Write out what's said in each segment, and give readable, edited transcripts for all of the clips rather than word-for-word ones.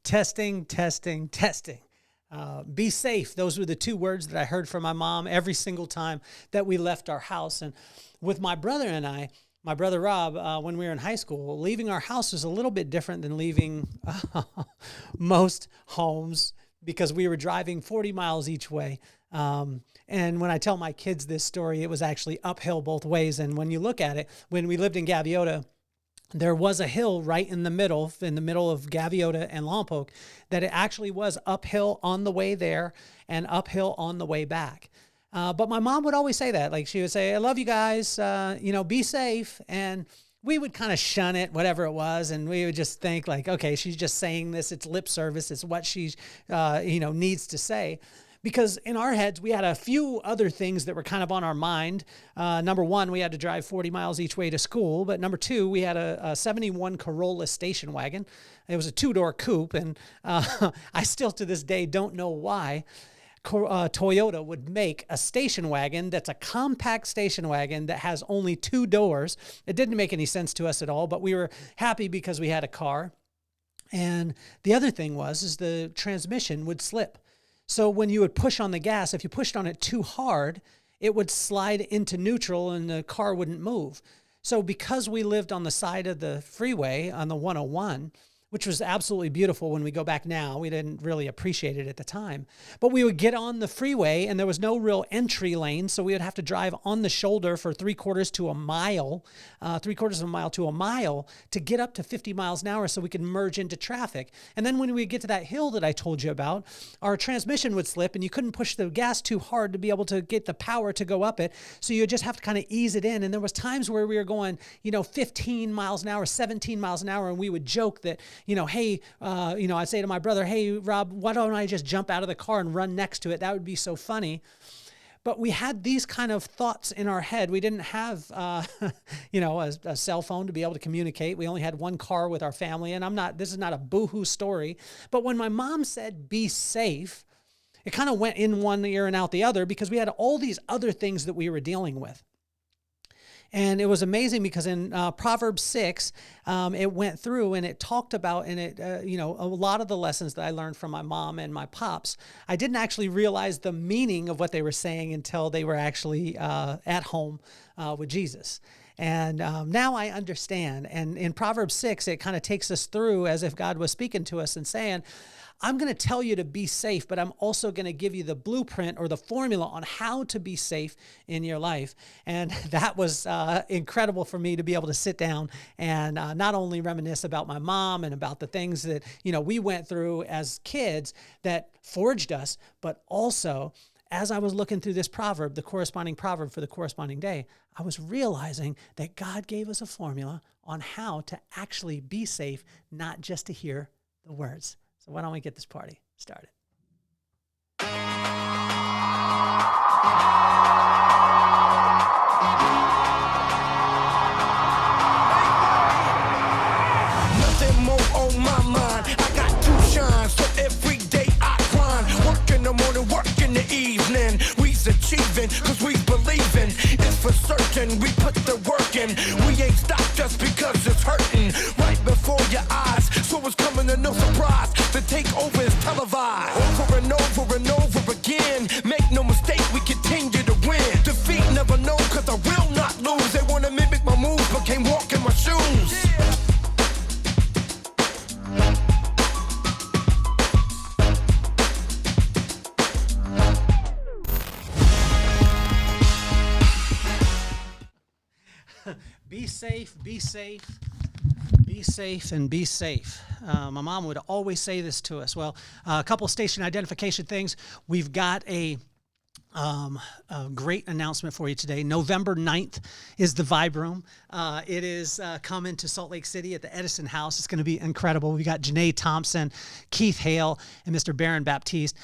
Testing, testing, testing. Be safe. Those were the two words that I heard from my mom every single time that we left our house. And with my brother and I, my brother Rob, when we were in high school, leaving our house was a little bit different than leaving most homes because we were driving 40 miles each way. And when I tell my kids this story, it was actually uphill both ways. And when you look at it, when we lived in Gaviota, there was a hill right in the middle of Gaviota and Lompoc, that it actually was uphill on the way there and uphill on the way back. But my mom would always say that, like she would say, I love you guys, be safe. And we would kind of shun it, whatever it was. And we would just think like, okay, she's just saying this. It's lip service. It's what she, needs to say. Because in our heads, we had a few other things that were kind of on our mind. Number one, we had to drive 40 miles each way to school. But number two, we had a 71 Corolla station wagon. It was a two-door coupe. And I still to this day don't know why Toyota would make a station wagon that's a compact station wagon that has only two doors. It didn't make any sense to us at all, but we were happy because we had a car. And the other thing is the transmission would slip. So when you would push on the gas, if you pushed on it too hard, it would slide into neutral and the car wouldn't move. So because we lived on the side of the freeway on the 101, which was absolutely beautiful when we go back now, we didn't really appreciate it at the time, but we would get on the freeway and there was no real entry lane. So we would have to drive on the shoulder for 3/4 to a mile to a mile to get up to 50 miles an hour so we could merge into traffic. And then when we get to that hill that I told you about, our transmission would slip and you couldn't push the gas too hard to be able to get the power to go up it. So you just have to kind of ease it in. And there was times where we were going, 15 miles an hour, 17 miles an hour. And we would joke that, hey, I'd say to my brother, hey, Rob, why don't I just jump out of the car and run next to it? That would be so funny. But we had these kind of thoughts in our head. We didn't have, a cell phone to be able to communicate. We only had one car with our family. And this is not a boohoo story. But when my mom said, be safe, it kind of went in one ear and out the other because we had all these other things that we were dealing with. And it was amazing because in Proverbs 6, it went through and it talked about, and a lot of the lessons that I learned from my mom and my pops, I didn't actually realize the meaning of what they were saying until they were actually at home with Jesus. And now I understand. And in Proverbs 6, it kind of takes us through as if God was speaking to us and saying, I'm going to tell you to be safe, but I'm also going to give you the blueprint or the formula on how to be safe in your life. And that was incredible for me to be able to sit down and not only reminisce about my mom and about the things that, we went through as kids that forged us, but also as I was looking through this proverb, the corresponding proverb for the corresponding day, I was realizing that God gave us a formula on how to actually be safe, not just to hear the words. So why don't we get this party started? Nothing more on my mind. I got to shine, so every day I grind. Work in the morning, work in the evening. We's achieving, cause we believing. It's for certain, we put the work in. We ain't stopped just because it's hurting. Right before your eyes, so it's coming to no surprise. The takeover is televised. Over and over and over again. Make no mistake, we continue to win. Defeat never known, cause I will not lose. They wanna mimic my moves, but can't walk in my shoes. Be safe, be safe, be safe, and be safe. My mom would always say this to us. Well, a couple station identification things. We've got a great announcement for you today. November 9th is the Vibe Room. It is coming to Salt Lake City at the Edison House. It's going to be incredible. We got Janae Thompson, Keith Hale, and Mr. Baron Baptiste.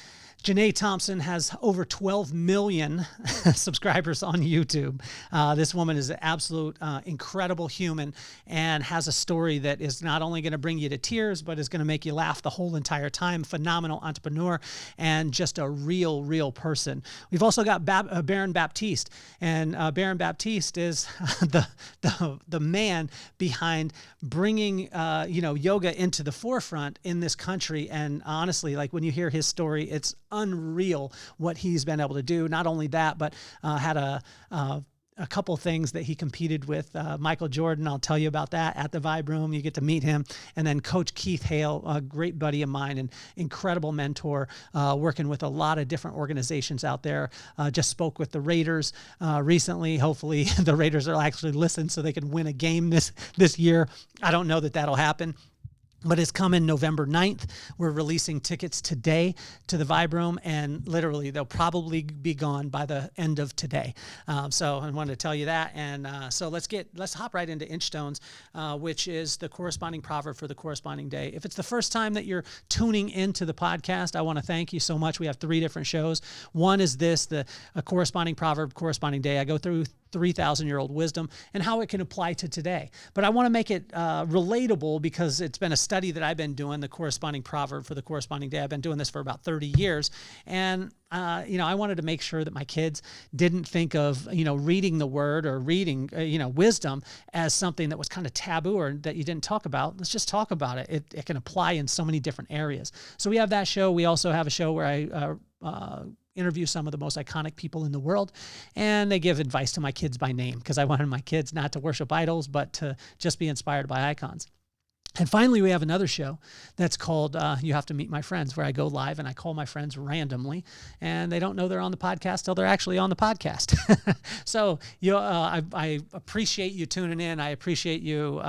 Janae Thompson has over 12 million subscribers on YouTube. This woman is an absolute incredible human and has a story that is not only going to bring you to tears, but is going to make you laugh the whole entire time. Phenomenal entrepreneur and just a real person. We've also got Baron Baptiste, and Baron Baptiste is the man behind bringing yoga into the forefront in this country. And honestly, like when you hear his story, it's unreal what he's been able to do. Not only that, but had a couple things that he competed with Michael Jordan. I'll tell you about that at the Vibe Room. You get to meet him. And then Coach Keith Hale, a great buddy of mine and incredible mentor, working with a lot of different organizations out there. Just spoke with the Raiders recently. Hopefully the Raiders will actually listen so they can win a game this year. I don't know that that'll happen, but it's coming November 9th. We're releasing tickets today to the Vibe Room, and literally they'll probably be gone by the end of today. So I wanted to tell you that. And so let's hop right into Inchstones, which is the corresponding proverb for the corresponding day. If it's the first time that you're tuning into the podcast, I want to thank you so much. We have 3 different shows. One is a corresponding proverb, corresponding day. I go through 3,000-year-old wisdom and how it can apply to today. But I want to make it relatable because it's been a study that I've been doing, the corresponding proverb for the corresponding day. I've been doing this for about 30 years. And, I wanted to make sure that my kids didn't think of, reading the word or reading, wisdom as something that was kind of taboo or that you didn't talk about. Let's just talk about it. It can apply in so many different areas. So we have that show. We also have a show where I interview some of the most iconic people in the world, and they give advice to my kids by name because I wanted my kids not to worship idols, but to just be inspired by icons. And finally, we have another show that's called You Have to Meet My Friends, where I go live and I call my friends randomly, and they don't know they're on the podcast till they're actually on the podcast. So I appreciate you tuning in. I appreciate you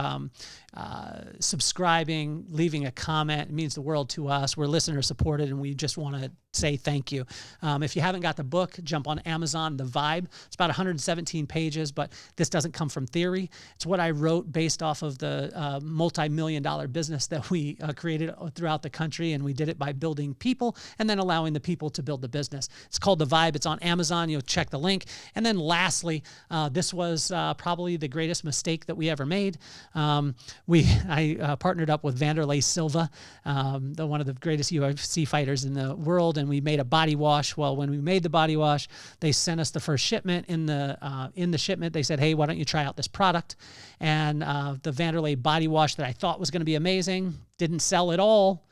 subscribing, leaving a comment. It means the world to us. We're listener supported, and we just want to say thank you. If you haven't got the book, jump on Amazon, The Vibe. It's about 117 pages, but this doesn't come from theory. It's what I wrote based off of the multi-million-dollar business that we created throughout the country, and we did it by building people and then allowing the people to build the business. It's called The Vibe. It's on Amazon. You'll check the link. And then lastly, this was probably the greatest mistake that we ever made. I partnered up with Vanderlei Silva, one of the greatest UFC fighters in the world, and we made a body wash. Well, when we made the body wash, they sent us the first shipment. In the shipment, they said, "Hey, why don't you try out this product?" And the Vanderlei body wash that I thought was going to be amazing didn't sell at all.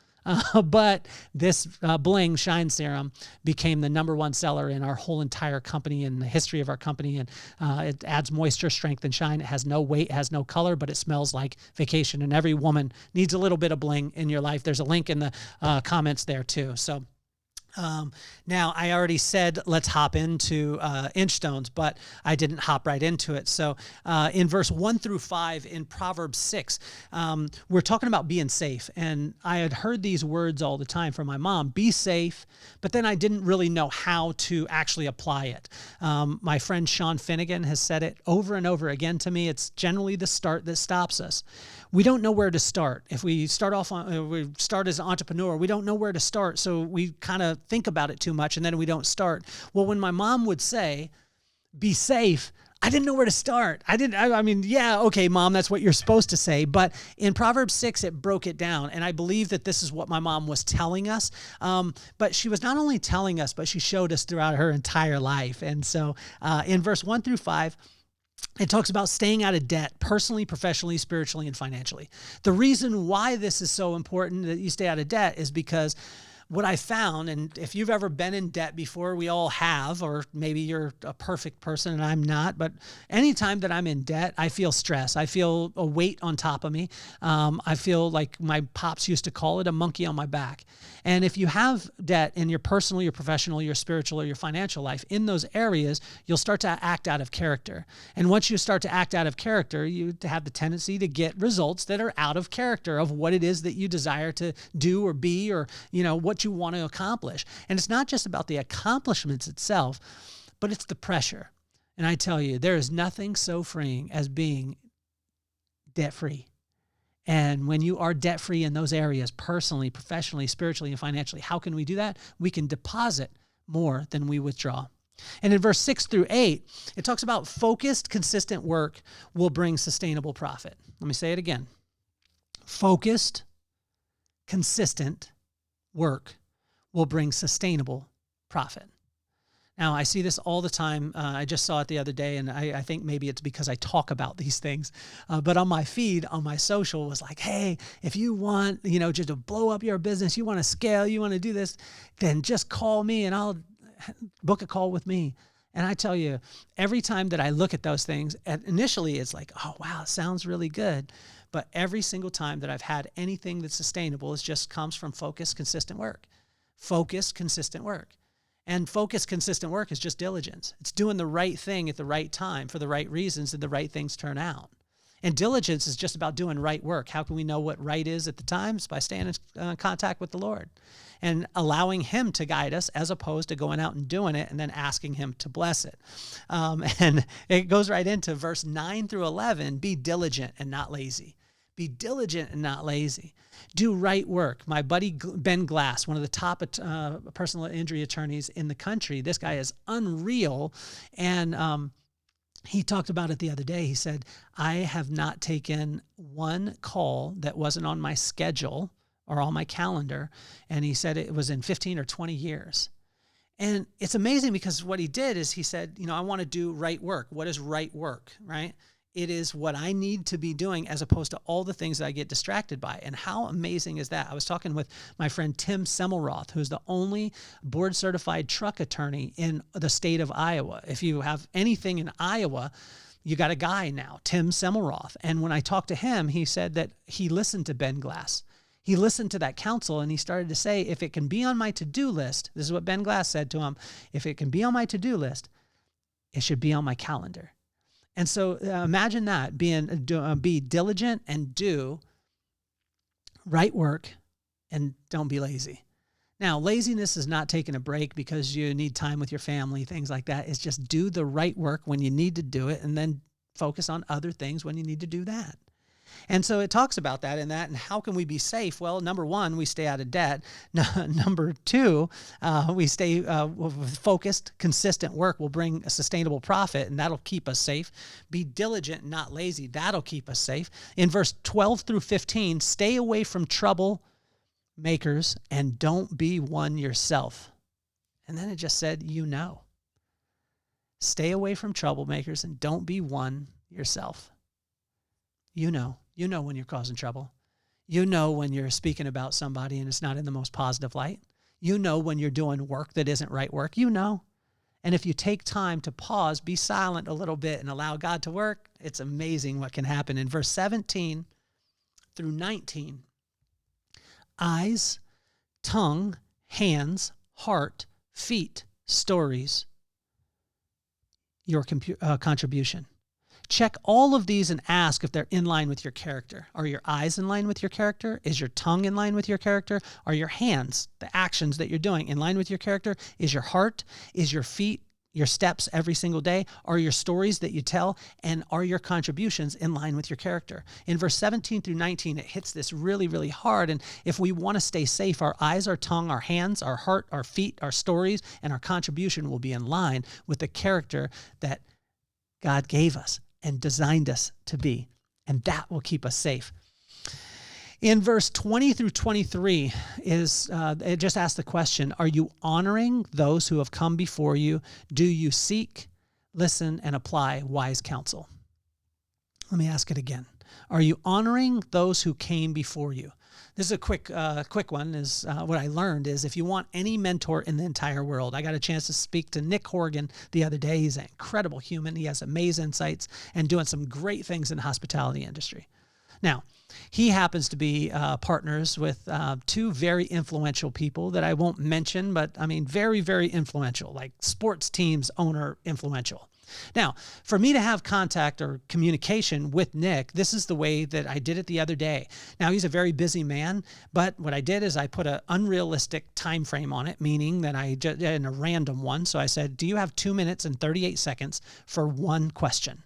But this Bling Shine Serum became the #1 seller in our whole entire company and the history of our company. And it adds moisture, strength, and shine. It has no weight, it has no color, but it smells like vacation. And every woman needs a little bit of bling in your life. There's a link in the comments there too. So now I already said, let's hop into Inchstones, but I didn't hop right into it. So in verse 1-5 in Proverbs 6, we're talking about being safe. And I had heard these words all the time from my mom, be safe, but then I didn't really know how to actually apply it. My friend Sean Finnegan has said it over and over again to me. It's generally the start that stops us. We don't know where to start. If we start as an entrepreneur, we don't know where to start. So we kind of think about it too much and then we don't start. Well, when my mom would say, be safe, I didn't know where to start. I mean, yeah, okay, Mom, that's what you're supposed to say. But in Proverbs 6, it broke it down. And I believe that this is what my mom was telling us. But she was not only telling us, but she showed us throughout her entire life. And so in verse 1-5, it talks about staying out of debt personally, professionally, spiritually, and financially. The reason why this is so important that you stay out of debt is because what I found, and if you've ever been in debt before, we all have, or maybe you're a perfect person and I'm not, but anytime that I'm in debt, I feel stress. I feel a weight on top of me. I feel like my pops used to call it a monkey on my back. And if you have debt in your personal, your professional, your spiritual, or your financial life, in those areas, you'll start to act out of character. And once you start to act out of character, you have the tendency to get results that are out of character of what it is that you desire to do or be, or, what you want to accomplish. And it's not just about the accomplishments itself, but it's the pressure. And I tell you, there is nothing so freeing as being debt-free. And when you are debt-free in those areas, personally, professionally, spiritually, and financially, how can we do that? We can deposit more than we withdraw. And in verse 6 through 8, it talks about focused, consistent work will bring sustainable profit. Let me say it again. Focused, consistent work will bring sustainable profit. Now, I see this all the time. I just saw it the other day, and I think maybe it's because I talk about these things. But on my feed, on my social, was like, hey, if you want, just to blow up your business, you want to scale, you want to do this, then just call me and I'll book a call with me. And I tell you, every time that I look at those things, initially it's like, oh, wow, it sounds really good. But every single time that I've had anything that's sustainable, it just comes from focused, consistent work. Focused, consistent work. And focused, consistent work is just diligence. It's doing the right thing at the right time for the right reasons, and the right things turn out. And diligence is just about doing right work. How can we know what right is at the time? It's by staying in contact with the Lord and allowing him to guide us, as opposed to going out and doing it and then asking him to bless it. And it goes right into verse 9 through 11, be diligent and not lazy. Be diligent and not lazy. Do right work. My buddy Ben Glass, one of the top personal injury attorneys in the country, this guy is unreal. And he talked about it the other day. He said, I have not taken one call that wasn't on my schedule or on my calendar. And he said it was in 15 or 20 years. And it's amazing because what he did is he said, I want to do right work. What is right work, right? It is what I need to be doing as opposed to all the things that I get distracted by. And how amazing is that? I was talking with my friend Tim Semmelroth, who's the only board-certified truck attorney in the state of Iowa. If you have anything in Iowa, you got a guy now, Tim Semmelroth. And when I talked to him, he said that he listened to Ben Glass. He listened to that counsel, and he started to say, if it can be on my to-do list, this is what Ben Glass said to him, if it can be on my to-do list, it should be on my calendar. And so imagine that, be diligent and do right work and don't be lazy. Now, laziness is not taking a break because you need time with your family, things like that. It's just do the right work when you need to do it and then focus on other things when you need to do that. And so it talks about that and how can we be safe? Well, number one, we stay out of debt. Number two, we stay focused, consistent work will bring a sustainable profit, and that'll keep us safe. Be diligent, not lazy. That'll keep us safe. In verse 12 through 15, stay away from troublemakers and don't be one yourself. And then it just said, stay away from troublemakers and don't be one yourself. You know when you're causing trouble. You know when you're speaking about somebody and it's not in the most positive light. You know when you're doing work that isn't right work. And if you take time to pause, be silent a little bit and allow God to work, it's amazing what can happen. In verse 17 through 19, eyes, tongue, hands, heart, feet, stories, your contribution. Check all of these and ask if they're in line with your character. Are your eyes in line with your character? Is your tongue in line with your character? Are your hands, the actions that you're doing, in line with your character? Is your heart? Is your feet, your steps every single day? Are your stories that you tell? And are your contributions in line with your character? In verse 17 through 19, it hits this really, really hard. And if we want to stay safe, our eyes, our tongue, our hands, our heart, our feet, our stories, and our contribution will be in line with the character that God gave us and designed us to be. And that will keep us safe. In verse 20 through 23 it just asks the question, are you honoring those who have come before you? Do you seek, listen, and apply wise counsel? Let me ask it again. Are you honoring those who came before you? This is a quick one. Is what I learned is if you want any mentor in the entire world, I got a chance to speak to Nick Horgan the other day. He's an incredible human. He has amazing insights and doing some great things in the hospitality industry. Now, he happens to be partners with two very influential people that I won't mention, but I mean, very, very influential, like sports teams owner influential. Now, for me to have contact or communication with Nick, this is the way that I did it the other day. Now, he's a very busy man, but what I did is I put an unrealistic time frame on it, meaning that I just in a random one. So I said, do you have 2 minutes and 38 seconds for one question?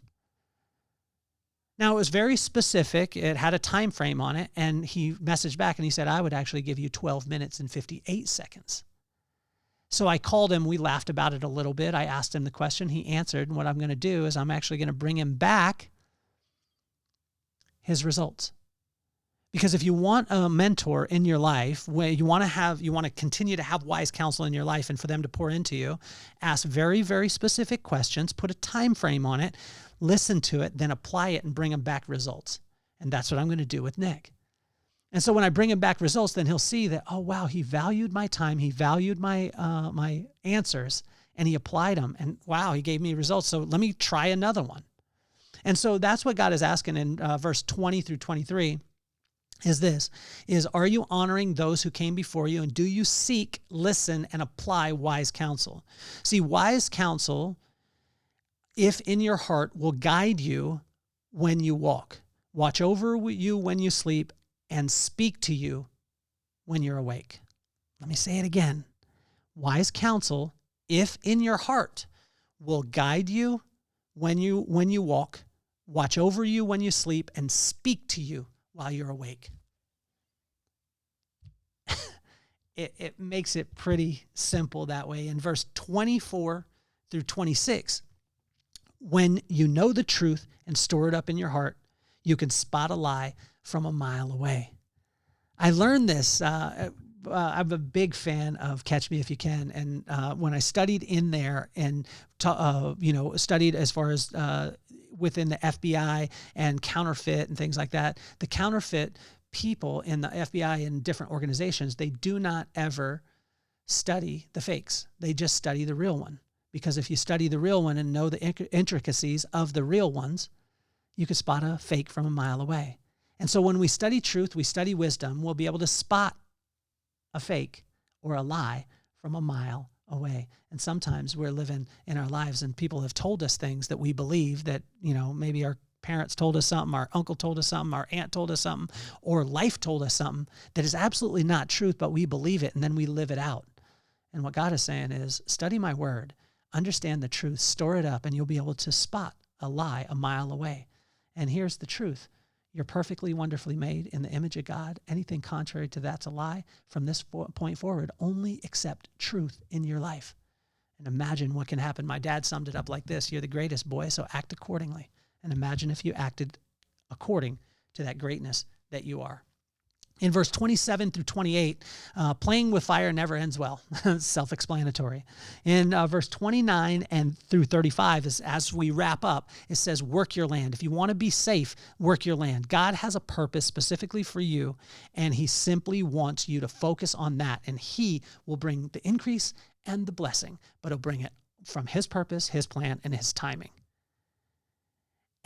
Now, it was very specific. It had a time frame on it, and he messaged back and he said, I would actually give you 12 minutes and 58 seconds. So I called him. We laughed about it a little bit. I asked him the question. He answered, and what I'm going to do is I'm actually going to bring him back his results. Because if you want a mentor in your life, where you want to continue to have wise counsel in your life and for them to pour into you, ask very, very specific questions, put a time frame on it, listen to it, then apply it and bring them back results. And that's what I'm going to do with Nick. And so when I bring him back results, then he'll see that, oh, wow, he valued my time. He valued my my answers, and he applied them. And wow, he gave me results. So let me try another one. And so that's what God is asking in verse 20 through 23 is are you honoring those who came before you, and do you seek, listen, and apply wise counsel? See, wise counsel, if in your heart, will guide you when you walk, watch over you when you sleep, and speak to you when you're awake. Let me say it again. Wise counsel, if in your heart, will guide you when you walk, watch over you when you sleep, and speak to you while you're awake. It makes it pretty simple that way. In verse 24 through 26, when you know the truth and store it up in your heart, you can spot a lie from a mile away. I learned this. I'm a big fan of Catch Me If You Can. And when I studied in there and, studied as far as within the FBI and counterfeit and things like that, the counterfeit people in the FBI and different organizations, they do not ever study the fakes. They just study the real one. Because if you study the real one and know the intricacies of the real ones, you could spot a fake from a mile away. And so when we study truth, we study wisdom, we'll be able to spot a fake or a lie from a mile away. And sometimes we're living in our lives and people have told us things that we believe that, maybe our parents told us something, our uncle told us something, our aunt told us something, or life told us something that is absolutely not truth, but we believe it and then we live it out. And what God is saying is, study my word, understand the truth, store it up, and you'll be able to spot a lie a mile away. And here's the truth. You're perfectly, wonderfully made in the image of God. Anything contrary to that's a lie. From this point forward, only accept truth in your life. And imagine what can happen. My dad summed it up like this. You're the greatest, boy, so act accordingly. And imagine if you acted according to that greatness that you are. In verse 27 through 28, playing with fire never ends well. Self-explanatory. In verse 29 and through 35, as we wrap up, it says, work your land. If you want to be safe, work your land. God has a purpose specifically for you, and he simply wants you to focus on that, and he will bring the increase and the blessing, but he'll bring it from his purpose, his plan, and his timing.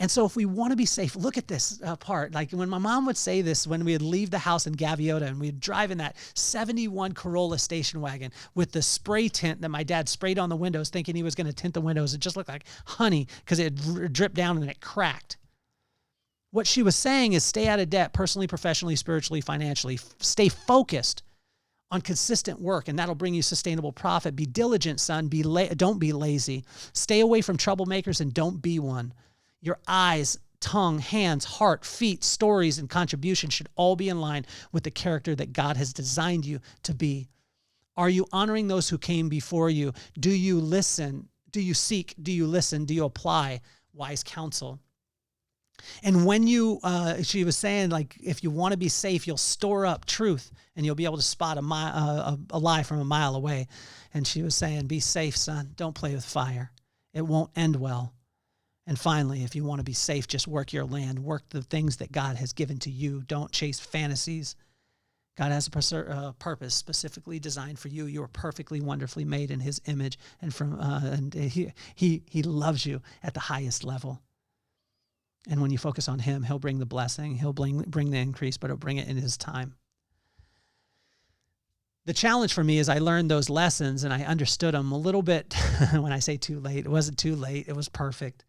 And so if we want to be safe, look at this part. Like when my mom would say this, when we would leave the house in Gaviota and we'd drive in that 71 Corolla station wagon with the spray tint that my dad sprayed on the windows thinking he was going to tint the windows. It just looked like honey because it had dripped down and it cracked. What she was saying is stay out of debt personally, professionally, spiritually, financially. Stay focused on consistent work, and that'll bring you sustainable profit. Be diligent, son. Don't be lazy. Stay away from troublemakers and don't be one. Your eyes, tongue, hands, heart, feet, stories, and contributions should all be in line with the character that God has designed you to be. Are you honoring those who came before you? Do you listen? Do you seek? Do you listen? Do you apply wise counsel? And when she was saying, like, if you want to be safe, you'll store up truth and you'll be able to spot a lie from a mile away. And she was saying, be safe, son. Don't play with fire. It won't end well. And finally, if you want to be safe, just work your land. Work the things that God has given to you. Don't chase fantasies. God has a purpose specifically designed for you. You are perfectly, wonderfully made in his image, and he loves you at the highest level. And when you focus on him, he'll bring the blessing. He'll bring the increase, but he'll bring it in his time. The challenge for me is I learned those lessons and I understood them a little bit. When I say too late, it wasn't too late. It was perfect.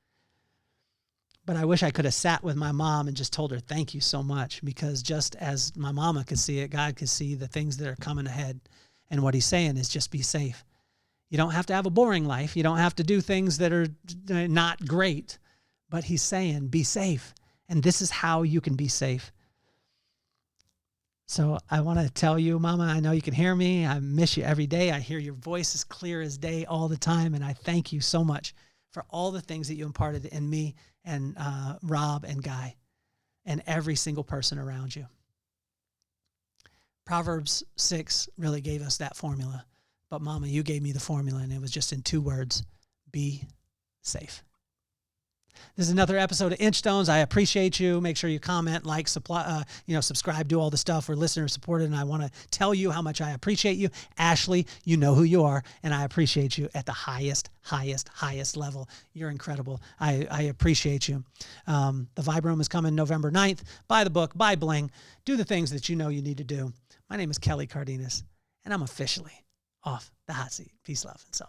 But I wish I could have sat with my mom and just told her, thank you so much, because just as my mama could see it, God could see the things that are coming ahead. And what he's saying is just be safe. You don't have to have a boring life. You don't have to do things that are not great, but he's saying be safe. And this is how you can be safe. So I want to tell you, Mama, I know you can hear me. I miss you every day. I hear your voice as clear as day all the time. And I thank you so much for all the things that you imparted in me and Rob and Guy and every single person around you. Proverbs 6 really gave us that formula. But Mama, you gave me the formula, and it was just in 2 words: be safe. This is another episode of Inchstones. I appreciate you. Make sure you comment, like, subscribe, do all the stuff. We're listener supported, and I want to tell you how much I appreciate you. Ashley, you know who you are, and I appreciate you at the highest level. You're incredible. I appreciate you. The Vibe Room is coming November 9th. Buy the book, buy bling, do the things that you know you need to do. My name is Kelly Cardenas, and I'm officially off the hot seat. Peace, love, and soul.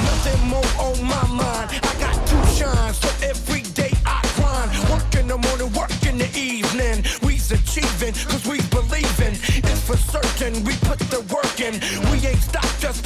Nothing more on my mind. I got 2 shines, so every day I grind. Work in the morning, work in the evening. We's achieving, cause we believing. It's for certain, we put the work in. We ain't stopped just